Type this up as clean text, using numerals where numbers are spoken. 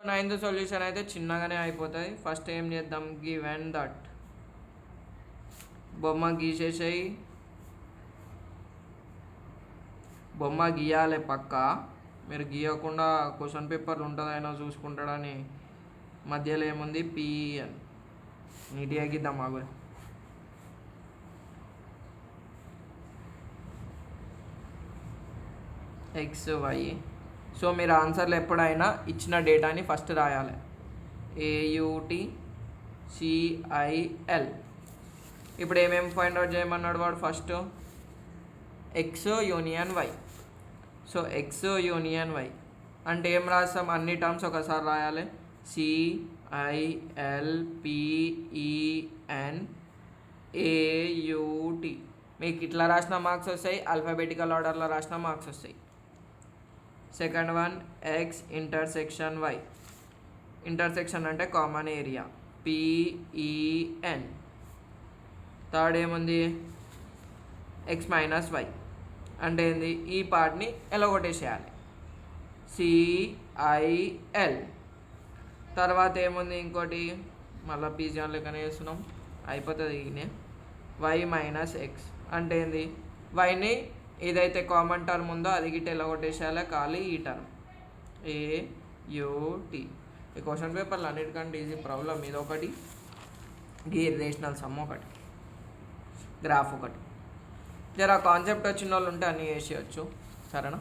Ninth solution అయితే చిన్నగానే అయిపోతుంది. ఫస్ట్ ఏం చేద్దాం, గివెన్ దట్ బొమ్మ గీసేసేయి. బొమ్మ గీయాలి పక్క, మీరు గీయకుండా క్వశ్చన్ పేపర్లు ఉంటుందైనా చూసుకుంటాడని మధ్యలో ఏముంది పిఎన్ నీట్గా గీద్దాం. మాకు ఎక్స్ వై. సో మీరు ఆన్సర్లు ఎప్పుడైనా ఇచ్చిన డేటాని ఫస్ట్ రాయాలి. AUT CIL. ఇప్పుడు ఏమేమి ఫైండ్ అవుట్ చేయమన్నాడు వాడు, first X union Y. So X union Y అంటే ఏం రాస్తాం, అన్ని టర్మ్స్ ఒకసారి రాయాలి. CILPENAUT. మీకు ఇట్లా రాసిన మార్క్స్ వస్తాయి, ఆల్ఫాబెటికల్ ఆర్డర్లో రాసిన మార్క్స్ వస్తాయి. Second one X intersection Y. Intersection అంటే కామన్ ఏరియా, PEN. థర్డ్ ఏముంది, ఎక్స్ మైనస్ వై అంటే ఏంది, ఈ పార్ట్ని ఎలగొట్టేసేయాలి, CIL. తర్వాత ఏముంది ఇంకోటి, మళ్ళీ పీజీ లెక్కనే చేస్తున్నాం, అయిపోతుంది. ఈయనే వై మైనస్ ఎక్స్ అంటే ఏంది, వైని ఏదైతే కామన్ టర్మ్ ఉందో అది గిట్ట ఎలగొట్టేసేయాలి, ఖాళీ ఈ టర్మ్ AUT. ఈ క్వశ్చన్ పేపర్లు అన్నిటికంటే ఈజీ ప్రాబ్లం ఇది ఒకటి, ఈ రేషనల్ సమ్ ఒకటి, గ్రాఫ్ ఒకటి. జర కాన్సెప్ట్ వచ్చిన వాళ్ళు ఉంటే అన్నీ చేసేయచ్చు. సరేనా?